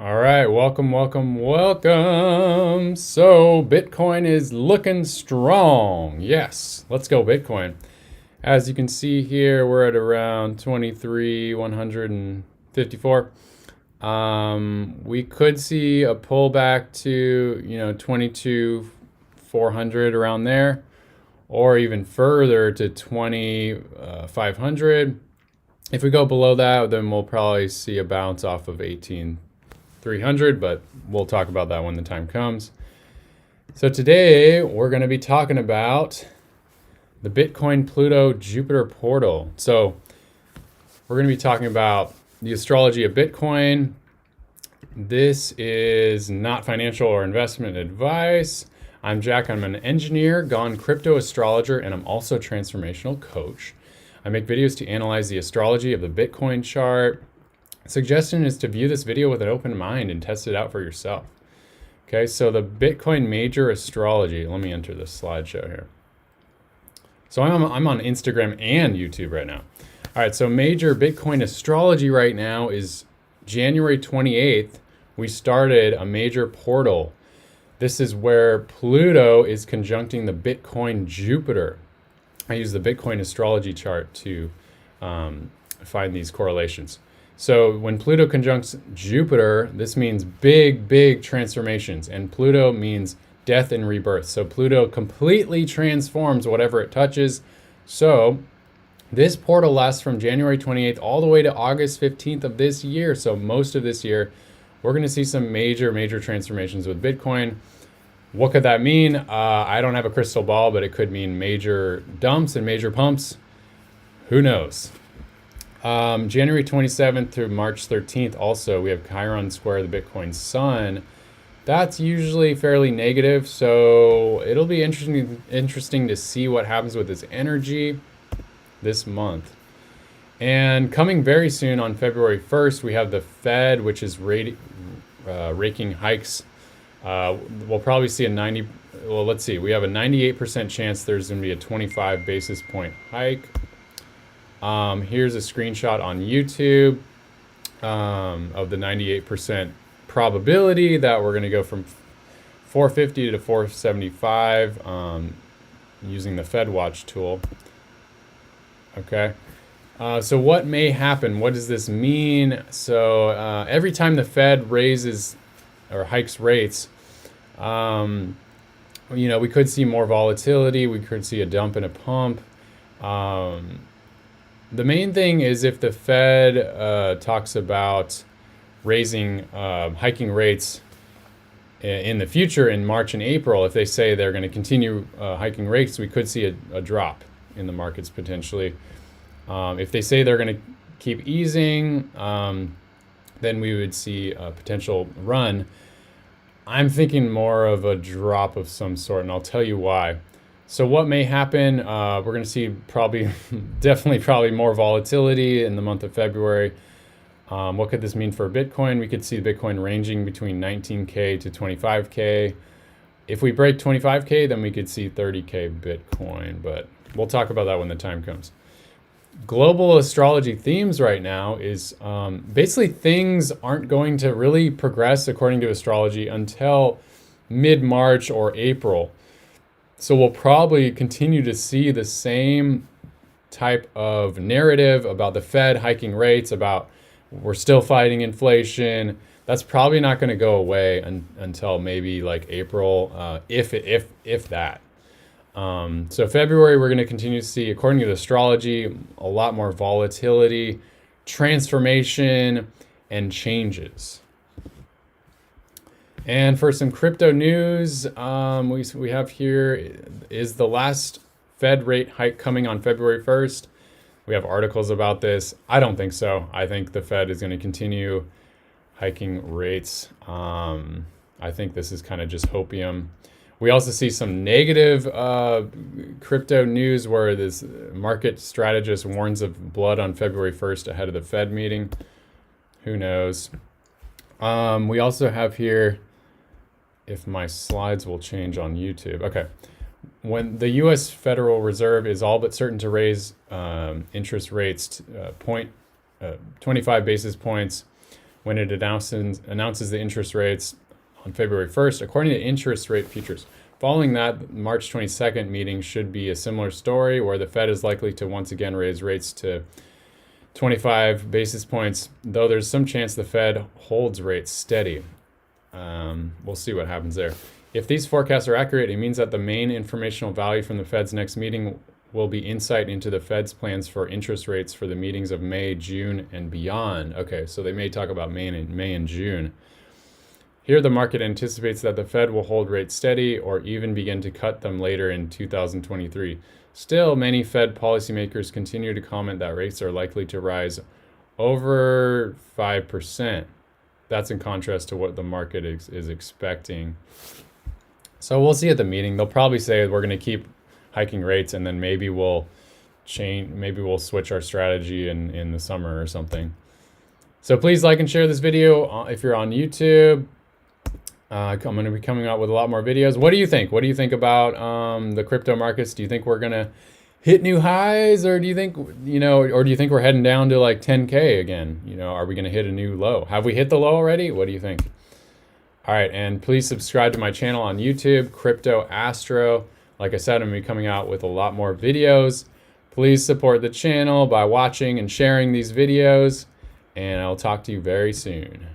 All right, welcome, welcome, welcome. So Bitcoin is looking strong. Yes, let's go Bitcoin. As you can see here, we're at around 23,154. We could see a pullback to 22,400 around there, or even further to 20,500. If we go below that, then we'll probably see a bounce off of 18,300, but we'll talk about that when the time comes. So today we're going to be talking about the Bitcoin Pluto Jupiter portal. So we're going to be talking about the astrology of Bitcoin. This is not financial or investment advice. I'm Jack. I'm an engineer, gone crypto astrologer, and I'm also a transformational coach. I make videos to analyze the astrology of the Bitcoin chart. Suggestion is to view this video with an open mind and test it out for yourself. Okay, so the Bitcoin major astrology. Let me enter this slideshow here. So I'm on Instagram and YouTube right now. All right, so major Bitcoin astrology right now is January 28th. We started a major portal. This is where Pluto is conjuncting the Bitcoin Jupiter. I use the Bitcoin astrology chart to find these correlations. So when Pluto conjuncts Jupiter, this means big, big transformations. And Pluto means death and rebirth. So Pluto completely transforms whatever it touches. So this portal lasts from January 28th all the way to August 15th of this year. So most of this year, we're going to see some major, major transformations with Bitcoin. What could that mean? I don't have a crystal ball, but it could mean major dumps and major pumps. Who knows? January 27th through March 13th, also, we have Chiron square the Bitcoin sun. That's usually fairly negative, so it'll be interesting to see what happens with this energy this month. And coming very soon on February 1st, we have the Fed, which is raking hikes. We'll probably see we have a 98% chance there's going to be a 25 basis point hike. Here's a screenshot on YouTube of the 98% probability that we're going to go from 450 to 475 using the Fed Watch tool. Okay. So what may happen? What does this mean? So every time the Fed raises or hikes rates, we could see more volatility. We could see a dump and a pump. The main thing is if the Fed talks about hiking rates in the future in March and April, if they say they're going to continue hiking rates, we could see a drop in the markets potentially. If they say they're going to keep easing, then we would see a potential run. I'm thinking more of a drop of some sort, and I'll tell you why. So what may happen, we're going to see definitely more volatility in the month of February. What could this mean for Bitcoin? We could see Bitcoin ranging between 19K to 25K. If we break 25K, then we could see 30K Bitcoin, but we'll talk about that when the time comes. Global astrology themes right now is basically things aren't going to really progress according to astrology until mid-March or April. So we'll probably continue to see the same type of narrative about the Fed hiking rates, about we're still fighting inflation. That's probably not going to go away until maybe like April, if that. So February, we're going to continue to see, according to astrology, a lot more volatility, transformation, and changes. And for some crypto news, we have here is the last Fed rate hike coming on February 1st. We have articles about this. I don't think so. I think the Fed is going to continue hiking rates. I think this is kind of just hopium. We also see some negative crypto news where this market strategist warns of blood on February 1st ahead of the Fed meeting. Who knows? We also have here, if my slides will change on YouTube. Okay. When the U.S. Federal Reserve is all but certain to raise interest rates 25 basis points, when it announces the interest rates on February 1st, according to interest rate futures. Following that, March 22nd meeting should be a similar story, where the Fed is likely to once again raise rates to 25 basis points, though there's some chance the Fed holds rates steady. We'll see what happens there. If these forecasts are accurate, it means that the main informational value from the Fed's next meeting will be insight into the Fed's plans for interest rates for the meetings of May, June, and beyond. Okay, so they may talk about May and June. Here, the market anticipates that the Fed will hold rates steady or even begin to cut them later in 2023. Still, many Fed policymakers continue to comment that rates are likely to rise over 5%. That's in contrast to what the market is expecting. So we'll see at the meeting. They'll probably say we're going to keep hiking rates, and then maybe we'll switch our strategy in the summer or something. So please like and share this video if you're on YouTube. I'm going to be coming out with a lot more videos. What do you think? What do you think about the crypto markets? Do you think we're going to hit new highs, or do you think, or do you think we're heading down to like 10K again? Are we going to hit a new low? Have we hit the low already? What do you think? All right, and please subscribe to my channel on YouTube, Crypto Astro. Like I said, I'm going to be coming out with a lot more videos. Please support the channel by watching and sharing these videos, and I'll talk to you very soon.